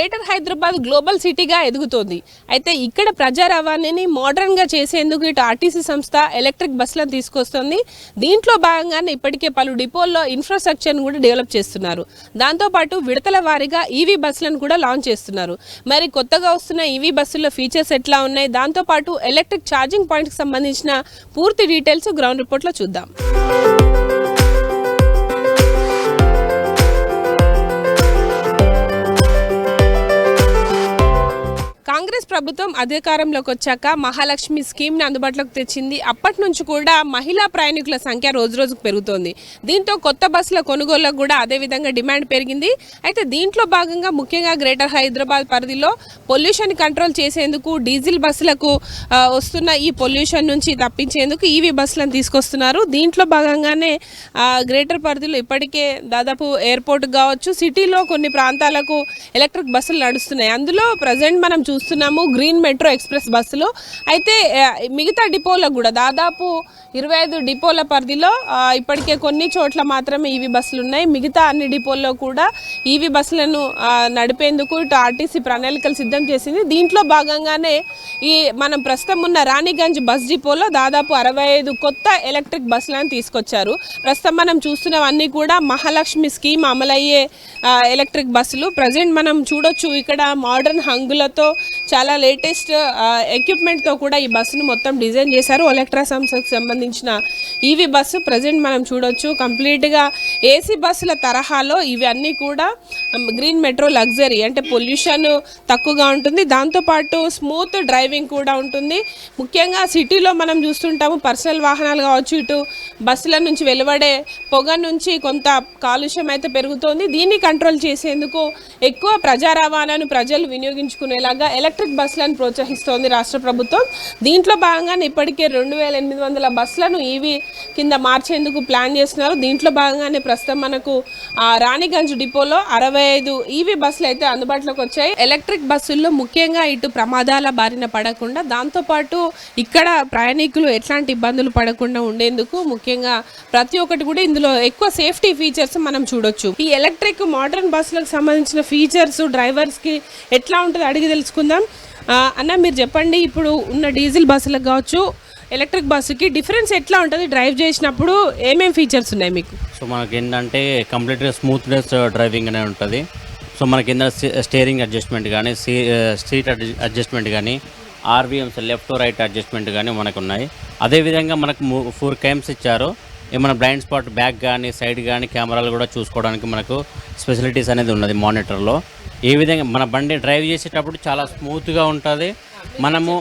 Greater Hyderabad global సిటీగా ఎదుగుతోంది. అయితే ఇక్కడ ప్రజా రవాణాని మోడర్న్గా చేసేందుకు ఇటు ఆర్టీసీ సంస్థ ఎలక్ట్రిక్ బస్సులను తీసుకొస్తుంది. దీంట్లో భాగంగానే ఇప్పటికే పలు డిపోల్లో ఇన్ఫ్రాస్ట్రక్చర్ను కూడా డెవలప్ చేస్తున్నారు. దాంతోపాటు విడతల వారీగా ఈవీ బస్సులను కూడా లాంచ్ చేస్తున్నారు. మరి కొత్తగా వస్తున్న ఈవీ బస్సుల్లో ఫీచర్స్ ఎట్లా ఉన్నాయి, దాంతోపాటు ఎలక్ట్రిక్ ఛార్జింగ్ పాయింట్కి సంబంధించిన పూర్తి డీటెయిల్స్ గ్రౌండ్ రిపోర్ట్లో చూద్దాం. కాంగ్రెస్ ప్రభుత్వం అధికారంలోకి వచ్చాక మహాలక్ష్మి స్కీమ్ని అందుబాటులోకి తెచ్చింది. అప్పటి నుంచి కూడా మహిళా ప్రయాణికుల సంఖ్య రోజు రోజుకు పెరుగుతోంది. దీంతో కొత్త బస్సుల కొనుగోళ్లకు కూడా అదేవిధంగా డిమాండ్ పెరిగింది. అయితే దీంట్లో భాగంగా ముఖ్యంగా గ్రేటర్ హైదరాబాద్ పరిధిలో పొల్యూషన్ కంట్రోల్ చేసేందుకు డీజిల్ బస్సులకు వస్తున్న ఈ పొల్యూషన్ నుంచి తప్పించేందుకు ఈవీ బస్సులను తీసుకొస్తున్నారు. దీంట్లో భాగంగానే గ్రేటర్ పరిధిలో ఇప్పటికే దాదాపు ఎయిర్పోర్ట్ కావచ్చు, సిటీలో కొన్ని ప్రాంతాలకు ఎలక్ట్రిక్ బస్సులు నడుస్తున్నాయి. అందులో ప్రజెంట్ మనం చూస్తున్నాము గ్రీన్ మెట్రో ఎక్స్ప్రెస్ బస్సులు. అయితే మిగతా డిపోలకు కూడా దాదాపు 25 డిపోల పరిధిలో ఇప్పటికే కొన్ని చోట్ల మాత్రమే ఈవీ బస్సులు ఉన్నాయి. మిగతా అన్ని డిపోల్లో కూడా ఈవీ బస్సులను నడిపేందుకు ఇటు ఆర్టీసీ ప్రణాళికలు సిద్ధం చేసింది. దీంట్లో భాగంగానే ఈ మనం ప్రస్తుతం ఉన్న రాణిగంజ్ బస్ డిపోలో దాదాపు 65 కొత్త ఎలక్ట్రిక్ బస్సులను తీసుకొచ్చారు. ప్రస్తుతం మనం చూస్తున్నవన్నీ కూడా మహాలక్ష్మి స్కీమ్ అమలయ్యే ఎలక్ట్రిక్ బస్సులు. ప్రజెంట్ మనం చూడొచ్చు ఇక్కడ మోడర్న్ హంగులతో చాలా లేటెస్ట్ ఎక్విప్మెంట్తో కూడా ఈ బస్సును మొత్తం డిజైన్ చేశారు. ఎలక్ట్రా సంస్థకు సంబంధించిన ఈవీ బస్సు ప్రజెంట్ మనం చూడొచ్చు కంప్లీట్గా ఏసీ బస్సుల తరహాలో ఇవన్నీ కూడా గ్రీన్ మెట్రో లగ్జరీ, అంటే పొల్యూషన్ తక్కువగా ఉంటుంది, దాంతోపాటు స్మూత్ డ్రైవింగ్ కూడా ఉంటుంది. ముఖ్యంగా సిటీలో మనం చూస్తుంటాము పర్సనల్ వాహనాలు కావచ్చు, ఇటు బస్సుల నుంచి వెలువడే పొగ నుంచి కొంత కాలుష్యం అయితే పెరుగుతోంది. దీన్ని కంట్రోల్ చేసేందుకు ఎక్కువ ప్రజా రవాణాను ప్రజలు వినియోగించుకునేలాగా ఎలక్ట్రిక్ బస్సులను ప్రోత్సహిస్తోంది రాష్ట్ర ప్రభుత్వం. దీంట్లో భాగంగానే ఇప్పటికే 2800 బస్సులను ఈవీ కింద మార్చేందుకు ప్లాన్ చేస్తున్నారు. దీంట్లో భాగంగానే ప్రస్తుతం మనకు రాణిగంజ్ డిపోలో 65 ఈవీ బస్సులు అయితే అందుబాటులోకి వచ్చాయి. ఎలక్ట్రిక్ బస్సుల్లో ముఖ్యంగా ఇటు ప్రమాదాల బారిన పడకుండా, దాంతోపాటు ఇక్కడ ప్రయాణికులు ఎట్లాంటి ఇబ్బందులు పడకుండా ఉండేందుకు ముఖ్యంగా ప్రతి ఒక్కటి కూడా ఇందులో ఎక్కువ సేఫ్టీ ఫీచర్స్ మనం చూడొచ్చు. ఈ ఎలక్ట్రిక్ మోడర్న్ బస్సులకు సంబంధించిన ఫీచర్స్ డ్రైవర్స్కి ఎట్లా ఉంటుందో అడిగి తెలుసుకుందాం. అన్న మీరు చెప్పండి, ఇప్పుడు ఉన్న డీజిల్ బస్సులకు కావచ్చు ఎలక్ట్రిక్ బస్సుకి డిఫరెన్స్ ఎట్లా ఉంటుంది, డ్రైవ్ చేసినప్పుడు ఏమేమి ఫీచర్స్ ఉన్నాయి మీకు? సో మనకి ఏంటంటే కంప్లీట్గా స్మూత్నెస్ డ్రైవింగ్ అనే ఉంటుంది. సో మనకి ఏంటంటే స్టీరింగ్ అడ్జస్ట్మెంట్ కానీ, సీట్ అడ్జస్ట్మెంట్ కానీ, ఆర్వీఎంస్ లెఫ్ట్ రైట్ అడ్జస్ట్మెంట్ కానీ మనకు ఉన్నాయి. అదేవిధంగా మనకు 4 క్యామ్స్ ఇచ్చారు. ఏమైనా బ్లైండ్ స్పాట్ బ్యాక్ కానీ సైడ్ కానీ కెమెరాలు కూడా చూసుకోవడానికి మనకు ఫెసిలిటీస్ అనేది ఉన్నది మానిటర్లో. ఏ విధంగా మన బండి డ్రైవ్ చేసేటప్పుడు చాలా స్మూత్గా ఉంటుంది. మనము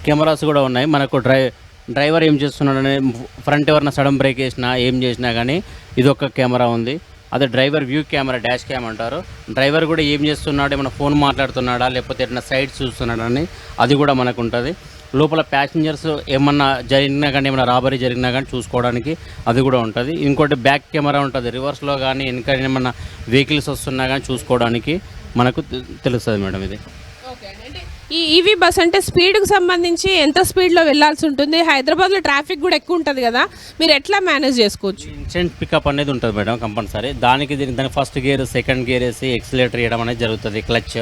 కెమెరాస్ కూడా ఉన్నాయి. మనకు డ్రైవర్ ఏం చేస్తున్నాడని ఫ్రంట్ ఎవరైనా సడన్ బ్రేక్ వేసినా ఏం చేసినా కానీ ఇదొక కెమెరా ఉంది. అదే driver view camera, dash cam అంటారు. డ్రైవర్ కూడా ఏం చేస్తున్నాడు, ఏమైనా ఫోన్ మాట్లాడుతున్నాడా లేకపోతే ఏమైనా సైడ్స్ చూస్తున్నాడని అది కూడా మనకు ఉంటుంది. లోపల ప్యాసింజర్స్ ఏమన్నా జరిగినా కానీ, ఏమైనా రాబరీ జరిగినా కానీ చూసుకోవడానికి అది కూడా ఉంటుంది. ఇంకోటి బ్యాక్ కెమెరా ఉంటుంది, రివర్స్లో కానీ వెనక ఏమన్నా వెహికల్స్ వస్తున్నా కానీ చూసుకోవడానికి మనకు తెలుస్తుంది మేడం. ఇది ఈ ఈవీ బస్ అంటే స్పీడ్కి సంబంధించి ఎంత స్పీడ్లో వెళ్ళాల్సి ఉంటుంది? హైదరాబాద్లో ట్రాఫిక్ కూడా ఎక్కువ ఉంటుంది కదా, మీరు ఎట్లా మేనేజ్ చేసుకోవచ్చు? ఇన్స్టెంట్ పికప్ అనేది ఉంటుంది మేడం కంపల్సరీ. దాని ఫస్ట్ గేర్ సెకండ్ గేర్ వేసి ఎక్సిలేటర్ వేయడం అనేది జరుగుతుంది. క్లచ్,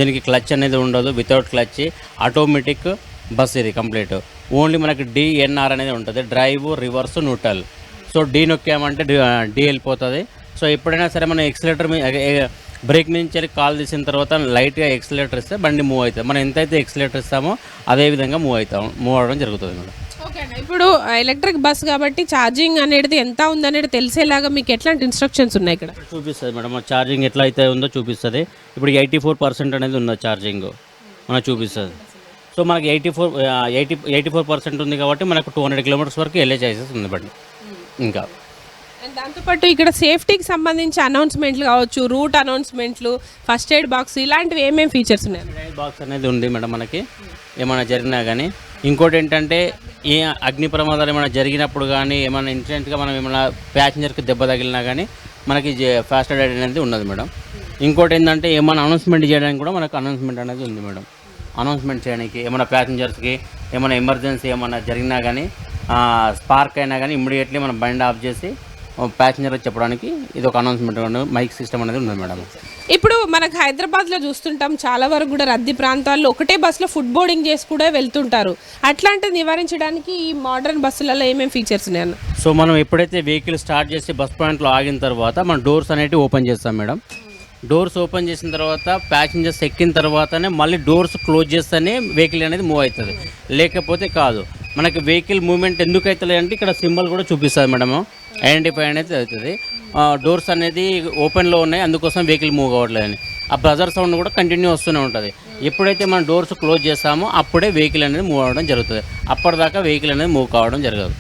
దీనికి క్లచ్ అనేది ఉండదు, వితౌట్ క్లచ్ ఆటోమేటిక్ బస్ ఇది కంప్లీట్. ఓన్లీ మనకి డిఎన్ఆర్ అనేది ఉంటుంది, drive reverse neutral. So D నొక్కామంటే డి వెళ్ళిపోతుంది. సో ఎప్పుడైనా సరే మనం ఎక్సిలేటర్ బ్రేక్ నుంచి కాల్ తీసిన తర్వాత లైట్గా ఎక్సిలేటర్ ఇస్తే బండి మూవ్ అవుతుంది. మనం ఎంతైతే ఎక్సిలేటర్ ఇస్తామో అదే విధంగా మూవ్ అవ్వడం జరుగుతుంది మేడం. ఓకే అండి, ఇప్పుడు ఎలక్ట్రిక్ బస్ కాబట్టి ఛార్జింగ్ అనేది ఎంత ఉందనేది తెలిసేలాగా మీకు ఎట్లాంటి ఇన్స్ట్రక్షన్స్ ఉన్నాయి ఇక్కడ? చూపిస్తుంది మేడం, ఛార్జింగ్ ఎట్లా అయితే ఉందో చూపిస్తుంది. ఇప్పుడు 84% అనేది ఉంది ఛార్జింగ్ మనకు చూపిస్తుంది. సో మనకి 84% ఉంది కాబట్టి మనకు 200 కిలోమీటర్స్ వరకు వెళ్ళే ఛాయిసెస్ ఉంది బండి. ఇంకా అండ్ దాంతోపాటు ఇక్కడ సేఫ్టీకి సంబంధించి అనౌన్స్మెంట్లు కావచ్చు, రూట్ అనౌన్స్మెంట్లు, ఫస్ట్ ఎయిడ్ బాక్స్, ఇలాంటివి ఏమేమి ఫీచర్స్ ఉన్నాయి? ఫస్ట్ ఎయిడ్ బాక్స్ అనేది ఉంది మేడం మనకి, ఏమైనా జరిగినా కానీ. ఇంకోటి ఏంటంటే ఏ అగ్ని ప్రమాదాలు ఏమైనా జరిగినప్పుడు కానీ, ఏమైనా ఇన్సిడెంట్గా మనం ఏమైనా ప్యాసింజర్కి దెబ్బ తగిలినా కానీ మనకి ఫాస్ట్ ఎయిడ్ అనేది ఉన్నది మేడం. ఇంకోటి ఏంటంటే ఏమైనా అనౌన్స్మెంట్ చేయడానికి కూడా మనకు అనౌన్స్మెంట్ అనేది ఉంది మేడం. అనౌన్స్మెంట్ చేయడానికి ఏమైనా ప్యాసింజర్స్కి ఏమైనా ఎమర్జెన్సీ ఏమైనా జరిగినా కానీ, స్పార్క్ అయినా కానీ ఇమ్మీడియట్లీ మనం బండి ఆఫ్ చేసి ప్యాసింజర్ చెప్పడానికి ఇది ఒక అనౌన్స్మెంట్ మైక్ సిస్టమ్ అనేది ఉంది మేడం. ఇప్పుడు మనకు హైదరాబాద్లో చూస్తుంటాం చాలా వరకు కూడా రద్దీ ప్రాంతాల్లో ఒకటే బస్సులో ఫుడ్ బోర్డింగ్ చేసి కూడా వెళ్తుంటారు. అట్లాంటిది నివారించడానికి ఈ మోడర్న్ బస్సులలో ఏమేమి ఫీచర్స్ ఉన్నాయన్న? సో మనం ఎప్పుడైతే వెహికల్ స్టార్ట్ చేసి బస్ పాయింట్లో ఆగిన తర్వాత మనం డోర్స్ అనేవి ఓపెన్ చేస్తాం మేడం. డోర్స్ ఓపెన్ చేసిన తర్వాత ప్యాసింజర్స్ ఎక్కిన తర్వాతనే మళ్ళీ డోర్స్ క్లోజ్ చేస్తేనే వెహికల్ అనేది మూవ్ అవుతుంది, లేకపోతే కాదు. మనకి వెహికల్ మూవ్మెంట్ ఎందుకు అవుతుంది అంటే ఇక్కడ సింబల్ కూడా చూపిస్తుంది మేడము, ఐడెంటిఫై అనేది అవుతుంది. డోర్స్ అనేది ఓపెన్లో ఉన్నాయి, అందుకోసం వెహికల్ మూవ్ కావట్లేదని. ఆ బ్రజర్ సౌండ్ కూడా కంటిన్యూ వస్తూనే ఉంటుంది. ఎప్పుడైతే మనం డోర్స్ క్లోజ్ చేస్తామో అప్పుడే వెహికల్ అనేది మూవ్ అవ్వడం జరుగుతుంది. అప్పటిదాకా వెహికల్ అనేది మూవ్ కావడం జరగదు.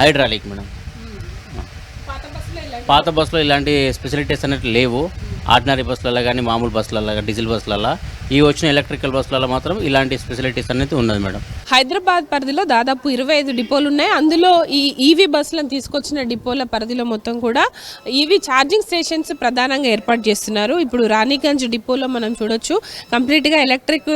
Hydraulic madam. పాత బస్సులో ఇలాంటి ఫెసిలిటీస్ అనేవి లేవు. ఆర్డినరీ బస్సులలో కానీ మామూలు బస్సులలో కానీ డీజిల్ బస్సులలో, ఈ వచ్చిన ఎలక్ట్రికల్ బస్సులలో మాత్రం ఇలాంటి ఫెసిలిటీస్ అనేది ఉన్నది మేడం. హైదరాబాద్ పరిధిలో దాదాపు 25 డిపోలు ఉన్నాయి. అందులో ఈ ఈవీ బస్సులను తీసుకొచ్చిన డిపోల పరిధిలో మొత్తం కూడా ఈవీ ఛార్జింగ్ స్టేషన్స్ ప్రధానంగా ఏర్పాటు చేస్తున్నారు. ఇప్పుడు రాణిగంజ్ డిపోలో మనం చూడొచ్చు, కంప్లీట్గా ఎలక్ట్రిక్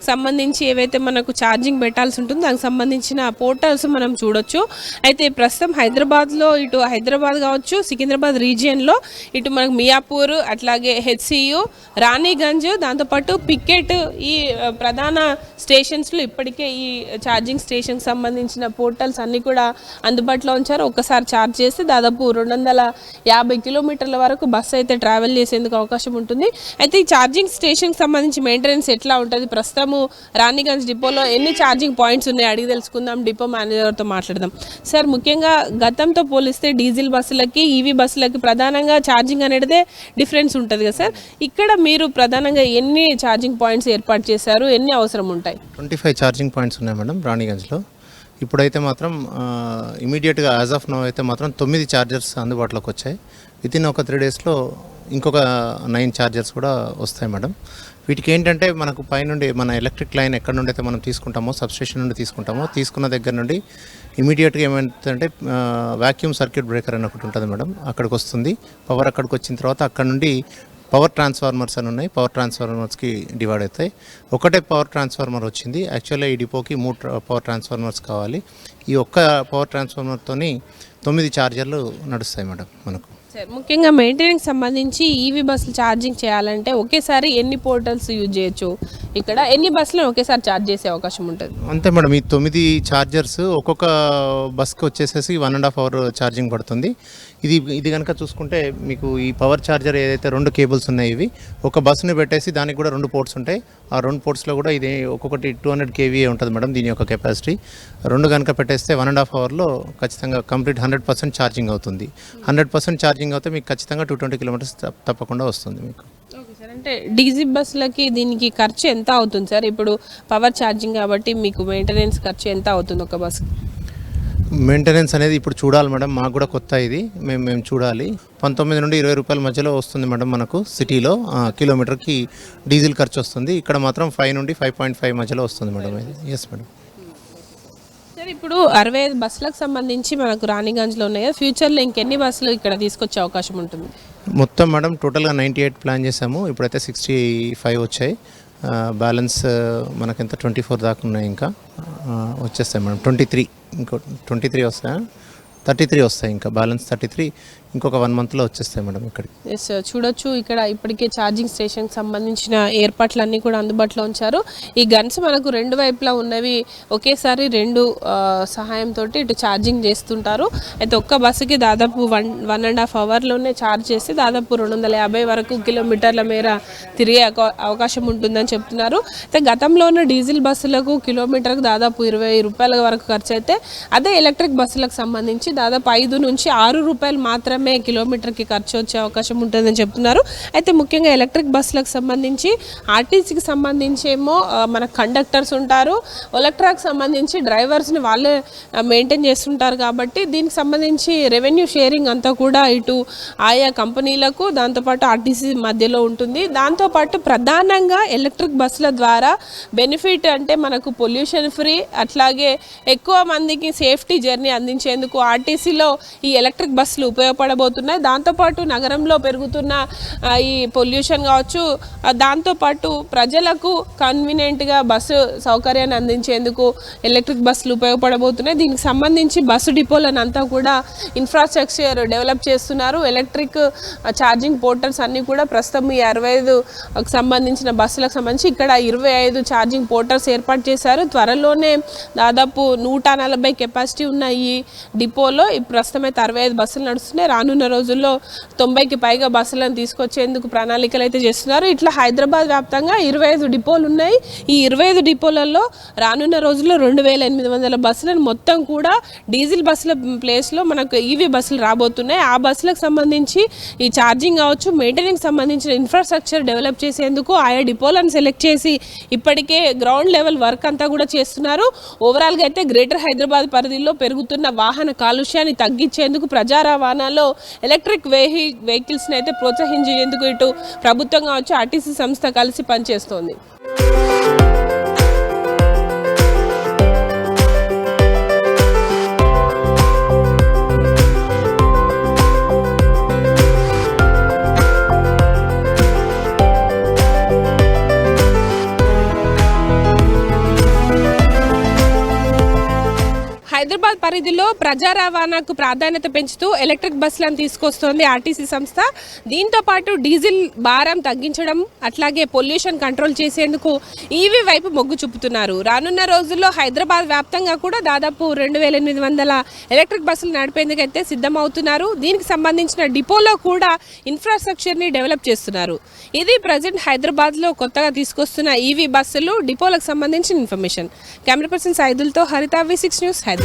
సంబంధించి ఏవైతే మనకు ఛార్జింగ్ పెట్టాల్సి ఉంటుందో దానికి సంబంధించిన పోర్టల్స్ మనం చూడొచ్చు. అయితే ప్రస్తుతం హైదరాబాద్లో ఇటు హైదరాబాద్ కావచ్చు, సికింద్రాబాద్ రీజియన్లో ఇటు మనకు మియాపూర్, అట్లాగే హెచ్సియు, రాణిగంజ్, దాంతోపాటు పికెట్, ఈ ప్రధాన స్టేషన్స్లో ఇప్పటికే ఈ ఛార్జింగ్ స్టేషన్కి సంబంధించిన పోర్టల్స్ అన్నీ కూడా అందుబాటులో ఉంచారు. ఒక్కసారి ఛార్జ్ చేస్తే దాదాపు 250 కిలోమీటర్ల వరకు బస్సు అయితే ట్రావెల్ చేసేందుకు అవకాశం ఉంటుంది. అయితే ఈ ఛార్జింగ్ స్టేషన్కి సంబంధించి మెయింటెనెన్స్ ఎట్లా ఉంటుంది, ప్రస్తుతము రాణిగంజ్ డిపోలో ఎన్ని ఛార్జింగ్ పాయింట్స్ ఉన్నాయి అడిగి తెలుసుకుందాం, డిపో మేనేజర్తో మాట్లాడదాం. సార్, ముఖ్యంగా గతంతో పోలిస్తే డీజిల్ బస్సులకి ఈవీ బస్సులకి ప్రధానంగా ఛార్జింగ్ అనేది డిఫరెన్స్ ఉంటుంది కదా సార్, ఇక్కడ మీరు ప్రధానంగా ఎన్ని ఛార్జింగ్ పాయింట్స్ ఏర్పాటు చేశారు, ఎన్ని అవసరం ఉంటాయి? 25 ఛార్జింగ్ పాయింట్స్ ఉన్నాయి మేడం రాణిగంజ్లో. ఇప్పుడైతే మాత్రం ఇమీడియట్గా యాజ్ ఆఫ్ నో అయితే మాత్రం 9 ఛార్జర్స్ అందుబాటులోకి వచ్చాయి. వితిన్ ఒక 3 డేస్లో ఇంకొక 9 ఛార్జర్స్ కూడా వస్తాయి మేడం. వీటికి ఏంటంటే మనకు పైనుండి మన ఎలక్ట్రిక్ లైన్ ఎక్కడ నుండి అయితే మనం తీసుకుంటామో, సబ్స్టేషన్ నుండి తీసుకుంటామో, తీసుకున్న దగ్గర నుండి ఇమీడియట్గా ఏమైందంటే వ్యాక్యూమ్ సర్క్యూట్ బ్రేకర్ అని ఒకటి ఉంటుంది మేడం, అక్కడికి వస్తుంది. పవర్ అక్కడికి వచ్చిన తర్వాత అక్కడ నుండి పవర్ ట్రాన్స్ఫార్మర్స్ అని ఉన్నాయి, పవర్ ట్రాన్స్ఫార్మర్స్కి డివైడ్ అవుతాయి. ఒకటే పవర్ ట్రాన్స్ఫార్మర్ వచ్చింది. యాక్చువల్గా ఈ డిపోకి 3 పవర్ ట్రాన్స్ఫార్మర్స్ కావాలి. ఈ ఒక్క పవర్ ట్రాన్స్ఫార్మర్తోని 9 ఛార్జర్లు నడుస్తాయి మేడం మనకు. సార్, ముఖ్యంగా మెయింటెనెన్స్ సంబంధించి ఈవీ బస్సులు ఛార్జింగ్ చేయాలంటే ఒకేసారి ఎన్ని పోర్టల్స్ యూజ్ చేయొచ్చు, ఇక్కడ ఎన్ని బస్సులను ఒకేసారి ఛార్జ్ చేసే అవకాశం ఉంటుంది? అంతే మేడం, ఈ 9 ఛార్జర్స్ ఒక్కొక్క బస్కి వచ్చేసేసి 1.5 అవర్ ఛార్జింగ్ పడుతుంది. ఇది కనుక చూసుకుంటే మీకు ఈ పవర్ ఛార్జర్ ఏదైతే 2 కేబుల్స్ ఉన్నాయి, ఇవి ఒక బస్సుని పెట్టేసి దానికి కూడా 2 పోర్ట్స్ ఉంటాయి. ఆ 2 పోర్ట్స్లో కూడా ఇది ఒక్కొక్కటి 200 kVA ఉంటుంది మేడం దీని యొక్క కెపాసిటీ. 2 కనుక పెట్టేస్తే 1.5 అవర్లో ఖచ్చితంగా కంప్లీట్ 100% ఛార్జింగ్ అవుతుంది. 100% ఛార్జింగ్ అవుతే మీకు ఖచ్చితంగా 220 కిలోమీటర్స్ తప్పకుండా వస్తుంది మీకు. ఓకే సార్, అంటే డీజిల్ బస్సులకి దీనికి ఖర్చు ఎంత అవుతుంది సార్? ఇప్పుడు పవర్ ఛార్జింగ్ కాబట్టి మీకు మెయింటెనెన్స్ ఖర్చు ఎంత అవుతుంది ఒక బస్సు? మెయింటెనెన్స్ అనేది ఇప్పుడు చూడాలి మేడం, మాకు కూడా కొత్త ఇది, మేము చూడాలి. 19 నుండి 20 రూపాయల మధ్యలో వస్తుంది మేడం మనకు సిటీలో. కిలోమీటర్కి డీజిల్ ఖర్చు వస్తుంది. ఇక్కడ మాత్రం 5 నుండి 5.5 మధ్యలో వస్తుంది మేడం ఇది. Yes madam. సార్, ఇప్పుడు 65 బస్సులకు సంబంధించి మనకు రాణిగంజ్లో ఉన్నాయి కదా, ఫ్యూచర్లో ఇంకెన్ని బస్సులు ఇక్కడ తీసుకొచ్చే అవకాశం ఉంటుంది? మొత్తం మేడం టోటల్గా 98 ప్లాన్ చేసాము. ఇప్పుడైతే 65 వచ్చాయి. బ్యాలెన్స్ మనకెంత 24 దాకా ఉన్నాయి, ఇంకా వచ్చేస్తాయి మేడం. 23 వస్తాయా, 33 వస్తాయి, ఇంకా బ్యాలెన్స్ 33 ఇంకొక 1 మంత్లో వచ్చేస్తాయి మేడం ఇక్కడికి. ఎస్, చూడొచ్చు ఇక్కడ ఇప్పటికే ఛార్జింగ్ స్టేషన్కి సంబంధించిన ఏర్పాట్లన్నీ కూడా అందుబాటులో ఉంచారు. ఈ గన్స్ మనకు 2 వైపులా ఉన్నవి ఒకేసారి 2 సహాయంతో ఇటు ఛార్జింగ్ చేస్తుంటారు. అయితే ఒక్క బస్సుకి దాదాపు 1.5 అవర్లోనే ఛార్జ్ చేస్తే దాదాపు 250 వరకు కిలోమీటర్ల మేర తిరిగే అవకాశం ఉంటుందని చెప్తున్నారు. అయితే గతంలో ఉన్న డీజిల్ బస్సులకు కిలోమీటర్కు దాదాపు 20 రూపాయల వరకు ఖర్చు అయితే, అదే ఎలక్ట్రిక్ బస్సులకు సంబంధించి దాదాపు 5 నుంచి 6 రూపాయలు మాత్రమే కిలోమీటర్కి ఖర్చు వచ్చే అవకాశం ఉంటుందని చెప్తున్నారు. అయితే ముఖ్యంగా ఎలక్ట్రిక్ బస్సులకు సంబంధించి ఆర్టీసీకి సంబంధించి ఏమో మన కండక్టర్స్ ఉంటారు, ఎలక్ట్రాకి సంబంధించి డ్రైవర్స్ని వాళ్ళే మెయింటైన్ చేస్తుంటారు. కాబట్టి దీనికి సంబంధించి రెవెన్యూ షేరింగ్ అంతా కూడా ఇటు ఆయా కంపెనీలకు దాంతోపాటు ఆర్టీసీ మధ్యలో ఉంటుంది. దాంతోపాటు ప్రధానంగా ఎలక్ట్రిక్ బస్సుల ద్వారా బెనిఫిట్ అంటే మనకు పొల్యూషన్ ఫ్రీ, అట్లాగే ఎక్కువ మందికి సేఫ్టీ జర్నీ అందించేందుకు ఆర్టీసీలో ఈ ఎలక్ట్రిక్ బస్సులు ఉపయోగపడబోతున్నాయి. దాంతోపాటు నగరంలో పెరుగుతున్న ఈ పొల్యూషన్ కావచ్చు, దాంతోపాటు ప్రజలకు కన్వీనియంట్గా బస్సు సౌకర్యాన్ని అందించేందుకు ఎలక్ట్రిక్ బస్సులు ఉపయోగపడబోతున్నాయి. దీనికి సంబంధించి బస్సు డిపోలను అంతా కూడా ఇన్ఫ్రాస్ట్రక్చర్ డెవలప్ చేస్తున్నారు. ఎలక్ట్రిక్ ఛార్జింగ్ పోర్టల్స్ అన్నీ కూడా ప్రస్తుతం ఈ 65కు సంబంధించిన బస్సులకు సంబంధించి ఇక్కడ 25 ఛార్జింగ్ పోర్టల్స్ ఏర్పాటు చేశారు. త్వరలోనే దాదాపు 140 కెపాసిటీ ఉన్న ఈ డిపోలో ప్రస్తుతం అయితే 65 బస్సులు నడుస్తున్నాయి. రానున్న రోజుల్లో 90కి పైగా బస్సులను తీసుకొచ్చేందుకు ప్రణాళికలు అయితే చేస్తున్నారు. ఇట్లా హైదరాబాద్ వ్యాప్తంగా 25 డిపోలు ఉన్నాయి. ఈ 25 డిపోలలో రానున్న రోజుల్లో 2800 బస్సులను మొత్తం కూడా డీజిల్ బస్సుల ప్లేస్లో మనకు ఈవీ బస్సులు రాబోతున్నాయి. ఆ బస్సులకు సంబంధించి ఈ ఛార్జింగ్ కావచ్చు, మెయింటెనెన్స్ సంబంధించిన ఇన్ఫ్రాస్ట్రక్చర్ డెవలప్ చేసేందుకు ఆయా డిపోలను సెలెక్ట్ చేసి ఇప్పటికే గ్రౌండ్ లెవెల్ వర్క్ అంతా కూడా చేస్తున్నారు. ఓవరాల్గా అయితే గ్రేటర్ హైదరాబాద్ పరిధిలో పెరుగుతున్న వాహన కాలుష్యాన్ని తగ్గించేందుకు ప్రజా రవాణాలో ఎలక్ట్రిక్ వెహికల్స్ని అయితే ప్రోత్సహించేందుకు ఇటు ప్రభుత్వం కావచ్చు, ఆర్టీసీ సంస్థ కలిసి పనిచేస్తోంది. హైదరాబాద్ పరిధిలో ప్రజా రవాణాకు ప్రాధాన్యత పెంచుతూ ఎలక్ట్రిక్ బస్సులను తీసుకొస్తోంది ఆర్టీసీ సంస్థ. దీంతో పాటు డీజిల్ భారం తగ్గించడం, అట్లాగే పొల్యూషన్ కంట్రోల్ చేసేందుకు ఈవీ వైపు మొగ్గు చూపుతున్నారు. రానున్న రోజుల్లో హైదరాబాద్ వ్యాప్తంగా కూడా దాదాపు 2800 ఎలక్ట్రిక్ బస్సులు నడిపేందుకైతే సిద్ధమవుతున్నారు. దీనికి సంబంధించిన డిపోలో కూడా ఇన్ఫ్రాస్ట్రక్చర్ని డెవలప్ చేస్తున్నారు. ఇది ప్రజెంట్ హైదరాబాద్లో కొత్తగా తీసుకొస్తున్న ఈవీ బస్సులు డిపోలకు సంబంధించిన ఇన్ఫర్మేషన్. కెమెరా పర్సన్ సైదుల్తో హరిత, V6 న్యూస్, హైదరాబాద్.